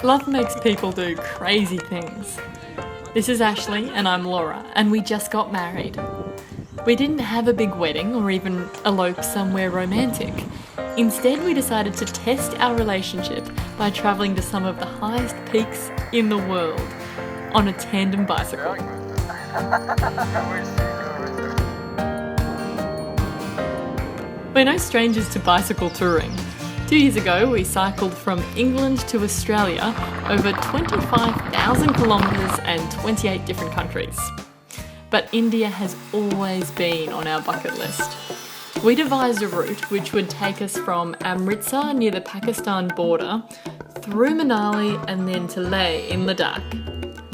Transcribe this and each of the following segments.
Love makes people do crazy things. This is Ashley and I'm Laura, and we just got married. We didn't have a big wedding or even elope somewhere romantic. Instead, we decided to test our relationship by travelling to some of the highest peaks in the world on a tandem bicycle. We're no strangers to bicycle touring. 2 years ago, we cycled from England to Australia over 25,000 kilometres and 28 different countries. But India has always been on our bucket list. We devised a route which would take us from Amritsar near the Pakistan border, through Manali and then to Leh in Ladakh.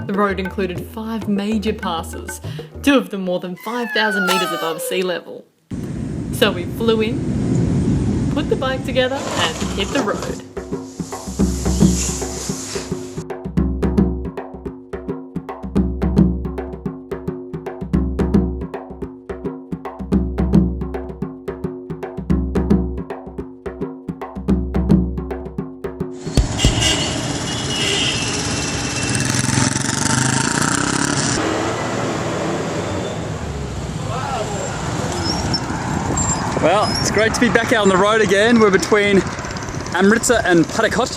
The road included 5 major passes, 2 of them more than 5,000 metres above sea level. So we flew in, put the bike together and hit the road. Well, it's great to be back out on the road again. We're between Amritsar and Patakot.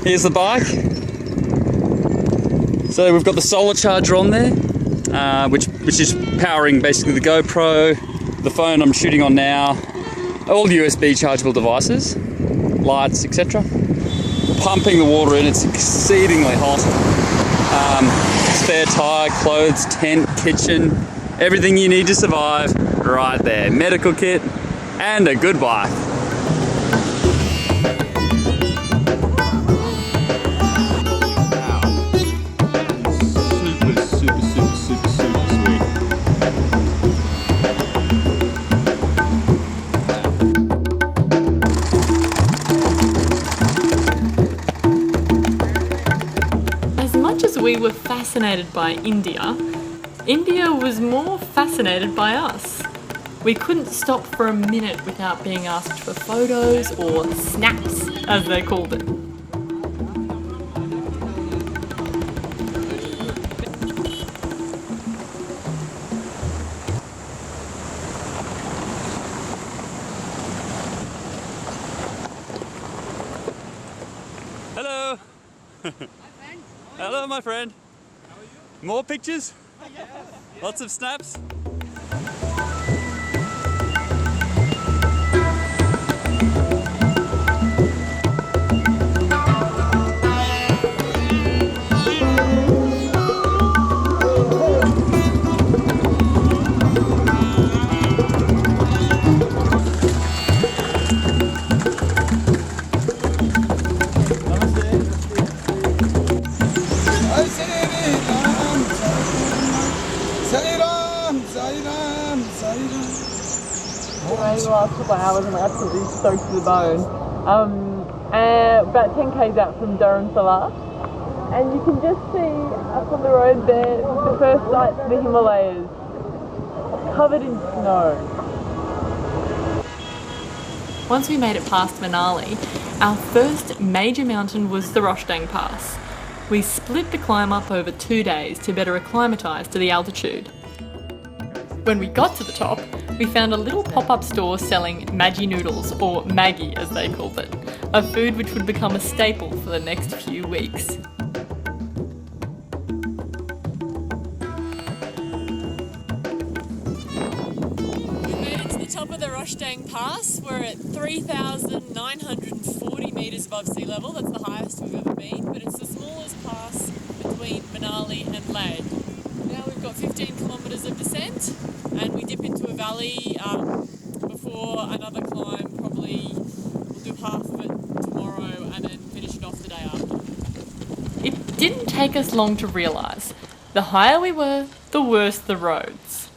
Here's the bike. So we've got the solar charger on there, which is powering basically the GoPro, the phone I'm shooting on now, all USB chargeable devices, lights, etc. Pumping the water in, it's exceedingly hot. Spare tyre, clothes, tent, kitchen, everything you need to survive. Right there, medical kit and a good bike. Super sweet. As much as we were fascinated by India, India was more fascinated by us. We couldn't stop for a minute without being asked for photos or snaps, as they called it. Hello. Hello, my friend. How are you? More pictures? Yes. Lots of snaps? The last couple of hours I'm absolutely soaked to the bone. About 10 k's out from Durham Salar, and you can just see up on the road there the first sight to the Himalayas, covered in snow. Once we made it past Manali, our first major mountain was the Roshtang Pass. We split the climb up over 2 days to better acclimatise to the altitude. When we got to the top, we found a little pop-up store selling Maggi noodles, or Maggi as they called it, a food which would become a staple for the next few weeks. We made it to the top of the Roshtang Pass. We're at 3,940 metres above sea level. That's the highest we've ever been, but it's the smallest pass between Manali and Leh. Now we've got 15 kilometres of descent, and we dip into a valley before another climb. Probably we'll do half of it tomorrow and then finish it off the day after. It didn't take us long to realise, the higher we were, the worse the roads.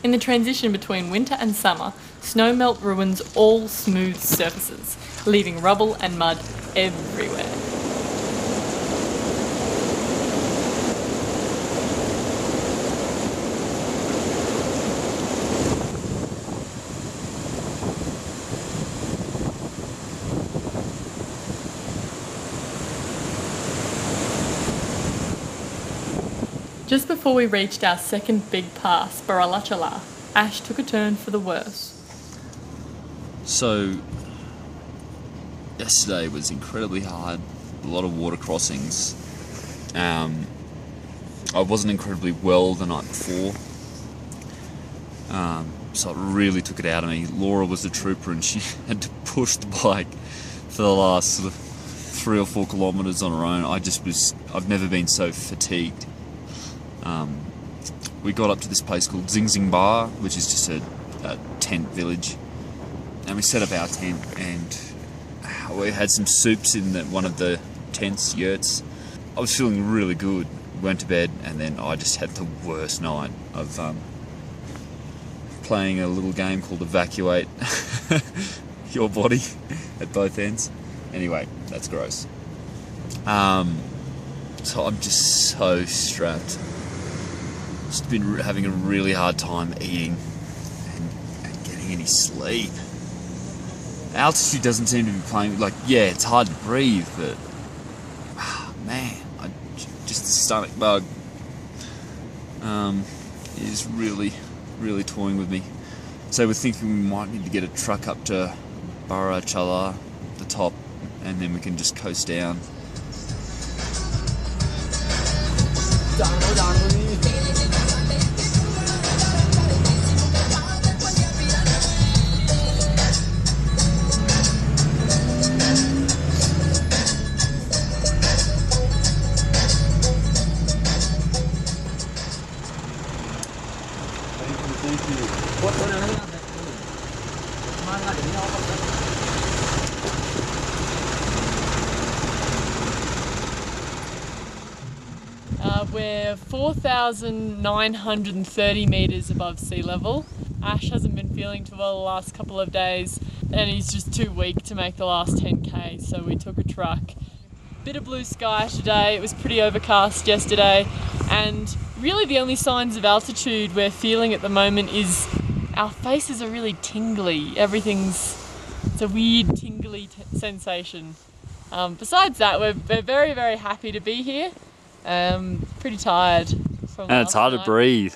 In the transition between winter and summer, snowmelt ruins all smooth surfaces, leaving rubble and mud everywhere. Just before we reached our second big pass, Baralachala, Ash took a turn for the worse. So, yesterday was incredibly hard, a lot of water crossings. I wasn't incredibly well the night before, so it really took it out of me. Laura was a trooper and she had to push the bike for the last sort of 3 or 4 kilometres on her own. I've never been so fatigued. We got up to this place called Zing Bar, which is just a tent village, and we set up our tent and we had some soups in one of the tents, yurts. I was feeling really good. Went to bed, and then I just had the worst night of playing a little game called Evacuate Your Body at both ends. Anyway, that's gross. So I'm just so strapped. Just been having a really hard time eating and getting any sleep. Altitude doesn't seem to be playing, like, yeah, it's hard to breathe, but man, just the stomach bug is really, really toying with me. So we're thinking we might need to get a truck up to Barachala, the top, and then we can just coast down. We're 4,930 metres above sea level. Ash hasn't been feeling too well the last couple of days and he's just too weak to make the last 10k, so we took a truck. Bit of blue sky today, it was pretty overcast yesterday, and really the only signs of altitude we're feeling at the moment is our faces are really tingly. It's a weird tingly sensation. Besides that, we're very, very happy to be here. Pretty tired from And it's hard to breathe.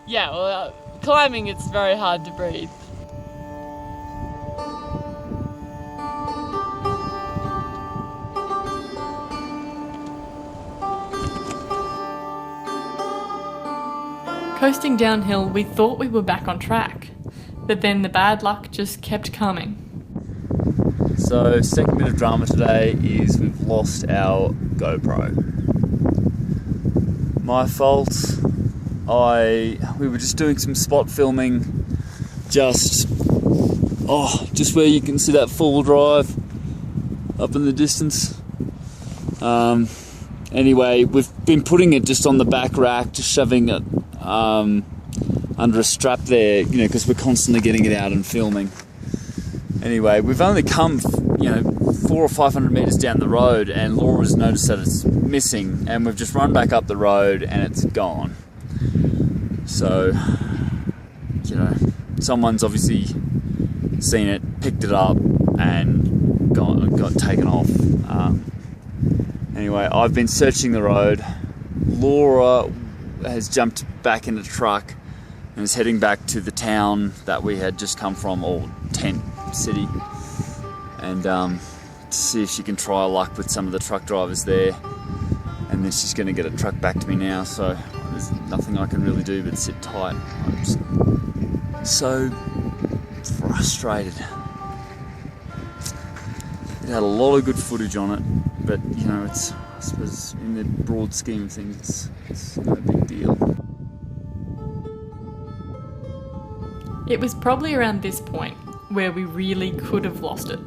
Yeah, well, climbing it's very hard to breathe. Coasting downhill, we thought we were back on track, but then the bad luck just kept coming. So, second bit of drama today is we've lost our GoPro. My fault. We were just doing some spot filming, just where you can see that four-wheel drive up in the distance. Anyway, we've been putting it just on the back rack, just shoving it under a strap there, because we're constantly getting it out and filming. Anyway, we've only come, 400 or 500 metres down the road, and Laura's noticed that it's missing, and we've just run back up the road and it's gone. So, someone's obviously seen it, picked it up, and got taken off. Anyway, I've been searching the road. Laura has jumped back in the truck and is heading back to the town that we had just come from, or tent city, and to see if she can try luck with some of the truck drivers there, and then she's going to get a truck back to me now, so there's nothing I can really do but sit tight. I'm just so frustrated. It had a lot of good footage on it, but it's, I suppose, in the broad scheme of things, it's no big deal. It was probably around this point where we really could have lost it.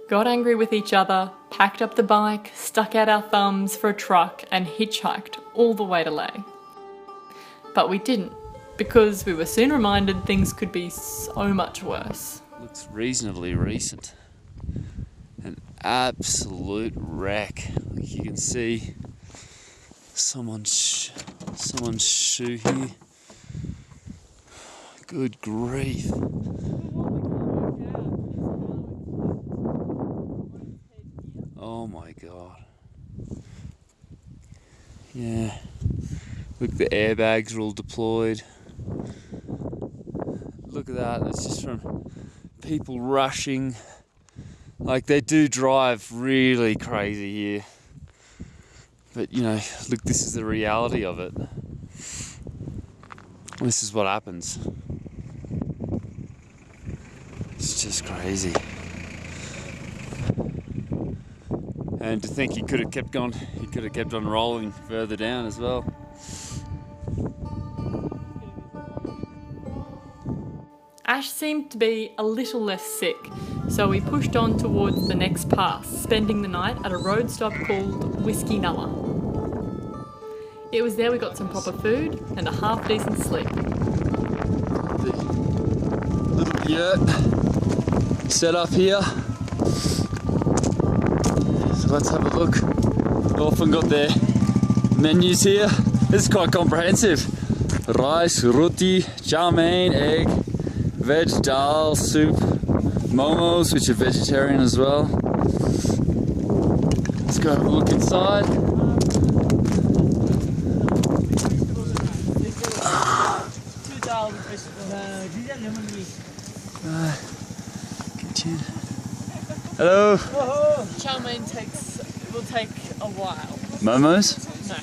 Got angry with each other, packed up the bike, stuck out our thumbs for a truck and hitchhiked all the way to Leh. But we didn't, because we were soon reminded things could be so much worse. Looks reasonably recent. An absolute wreck. Like you can see someone's shoe here. Good grief. Oh my god. Yeah. Look, the airbags are all deployed. Look at that, that's just from people rushing. Like, they do drive really crazy here. But, you know, look, this is the reality of it. This is what happens. It's just crazy. And to think he could have kept on rolling further down as well. Ash seemed to be a little less sick, so we pushed on towards the next pass, spending the night at a road stop called Whiskey Nulla. It was there we got some proper food and a half-decent sleep. The little yurt set up here. So let's have a look. They often got their menus here. This is quite comprehensive. Rice, roti, chow mein, egg, veg dal, soup, momos, which are vegetarian as well. Let's go have a look inside. Kitchen. Hello. Chow mein will take a while. Momos? No.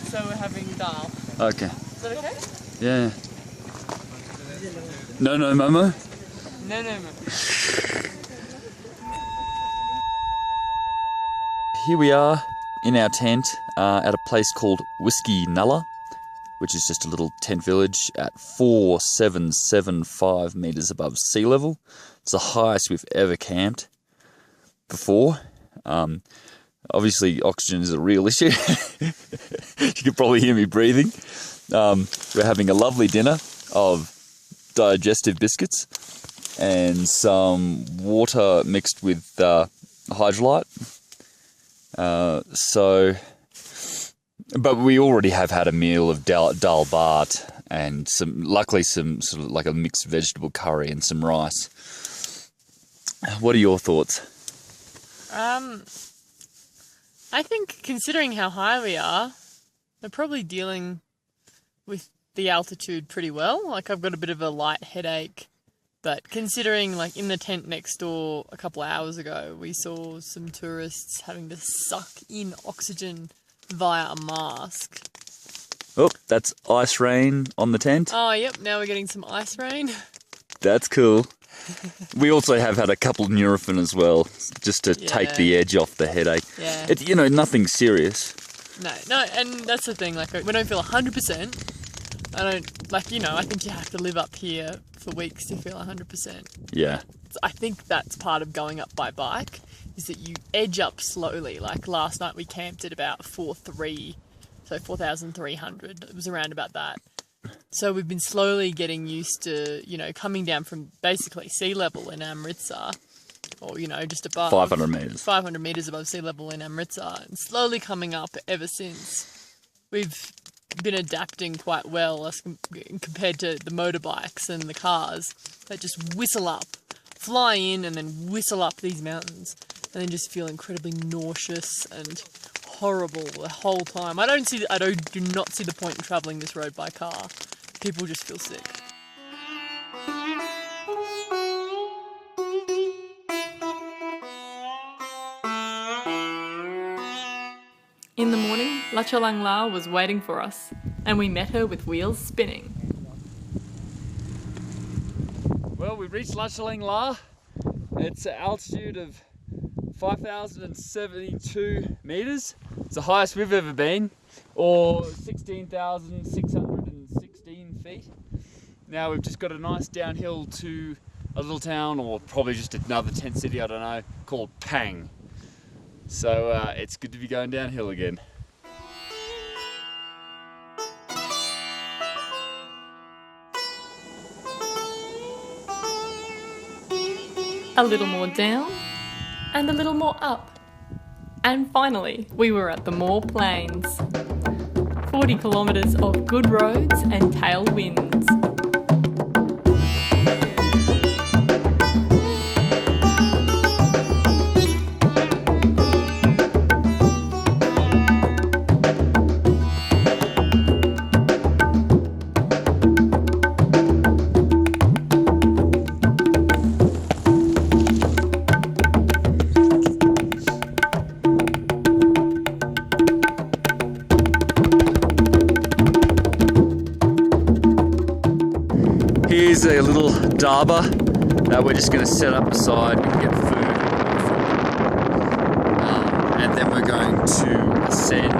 So we're having dal. Okay. Is that okay? Yeah. No Momo? No. Here we are in our tent at a place called Whiskey Nulla, which is just a little tent village at 4,775 metres above sea level. It's the highest we've ever camped before. Obviously, oxygen is a real issue. You can probably hear me breathing. We're having a lovely dinner of digestive biscuits and some water mixed with hydrolyte. But we already have had a meal of dal bhat and luckily some sort of like a mixed vegetable curry and some rice. What are your thoughts? I think considering how high we are, we're probably dealing with the altitude pretty well. Like, I've got a bit of a light headache, but considering, like, in the tent next door a couple of hours ago, we saw some tourists having to suck in oxygen via a mask. Oh, that's ice rain on the tent. Oh, yep, now we're getting some ice rain. That's cool. We also have had a couple Nurofen as well, just to take the edge off the headache. Yeah. It's, you know, nothing serious. No, and that's the thing, like, we don't feel 100%. I don't, like, you know, I think you have to live up here for weeks to feel 100%. Yeah. I think that's part of going up by bike, is that you edge up slowly. Like, last night we camped at about 4,300, so 4,300. It was around about that. So we've been slowly getting used to, you know, coming down from basically sea level in Amritsar, or, you know, just above 500 metres. 500 metres above sea level in Amritsar, and slowly coming up ever since. We've been adapting quite well as compared to the motorbikes and the cars that just whistle up, fly in and then whistle up these mountains, and then just feel incredibly nauseous and horrible the whole time. I do not see the point in travelling this road by car. People just feel sick. In the morning, Lachalang La was waiting for us, and we met her with wheels spinning. Well, we reached Lachalang La. It's an altitude of 5,072 metres. It's the highest we've ever been, or 16,616 feet. Now we've just got a nice downhill to a little town, or probably just another tent city, I don't know, called Pang. So it's good to be going downhill again. A little more down, and a little more up. And finally, we were at the Moor Plains. 40 kilometres of good roads and tailwinds. Here's a little daba that we're just going to set up aside and get food. And then we're going to ascend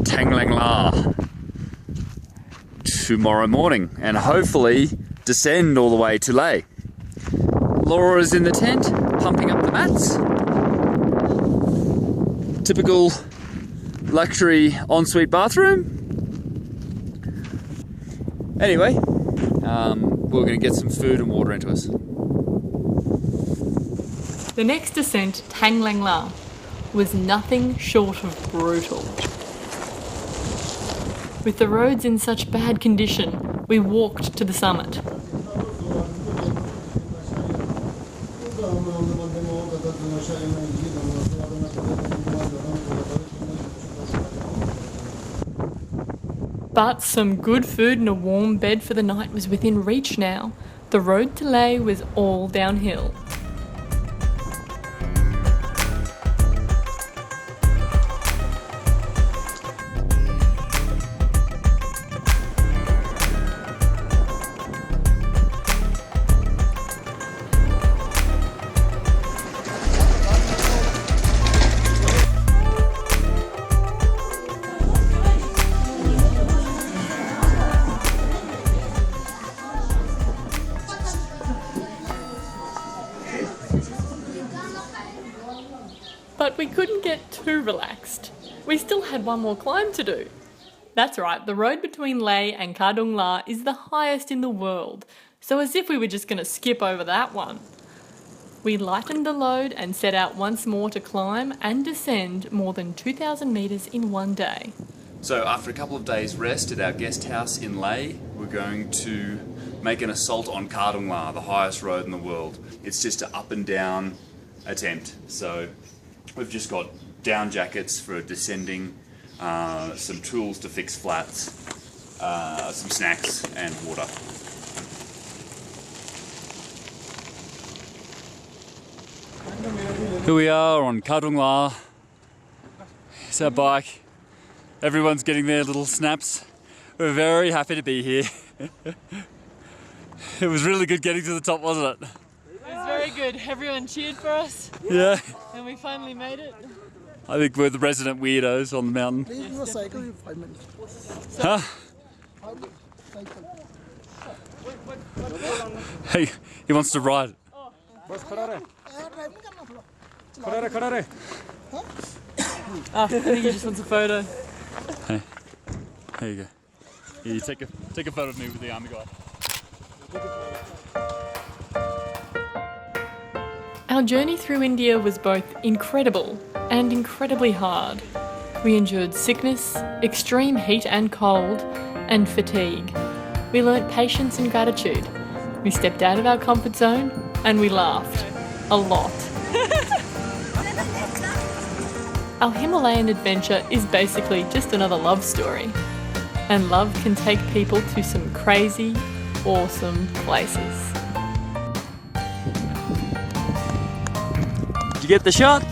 Tanglang La tomorrow morning and hopefully descend all the way to Leh. Laura's in the tent, pumping up the mats. Typical luxury ensuite bathroom. Anyway, we're going to get some food and water into us. The next descent, Tanglang La, was nothing short of brutal. With the roads in such bad condition, we walked to the summit. But some good food and a warm bed for the night was within reach now. The road to Leh was all downhill. But we couldn't get too relaxed. We still had one more climb to do. That's right, the road between Leh and Khardung La is the highest in the world, so as if we were just going to skip over that one. We lightened the load and set out once more to climb and descend more than 2,000 metres in one day. So after a couple of days rest at our guest house in Leh, we're going to make an assault on Khardung La, the highest road in the world. It's just an up and down attempt. So we've just got down jackets for descending, some tools to fix flats, some snacks and water. Here we are on Khardung La. It's our bike. Everyone's getting their little snaps. We're very happy to be here. It was really good getting to the top, wasn't it? It was very good. Everyone cheered for us. Yeah. And we finally made it. I think we're the resident weirdos on the mountain. Yes, Huh? Hey, he wants to ride. I think he just wants a photo. Hey, there you go. Here, you take a photo of me with the army guy. Our journey through India was both incredible and incredibly hard. We endured sickness, extreme heat and cold, and fatigue. We learnt patience and gratitude. We stepped out of our comfort zone and we laughed. A lot. Our Himalayan adventure is basically just another love story. And love can take people to some crazy, awesome places. Did you get the shot?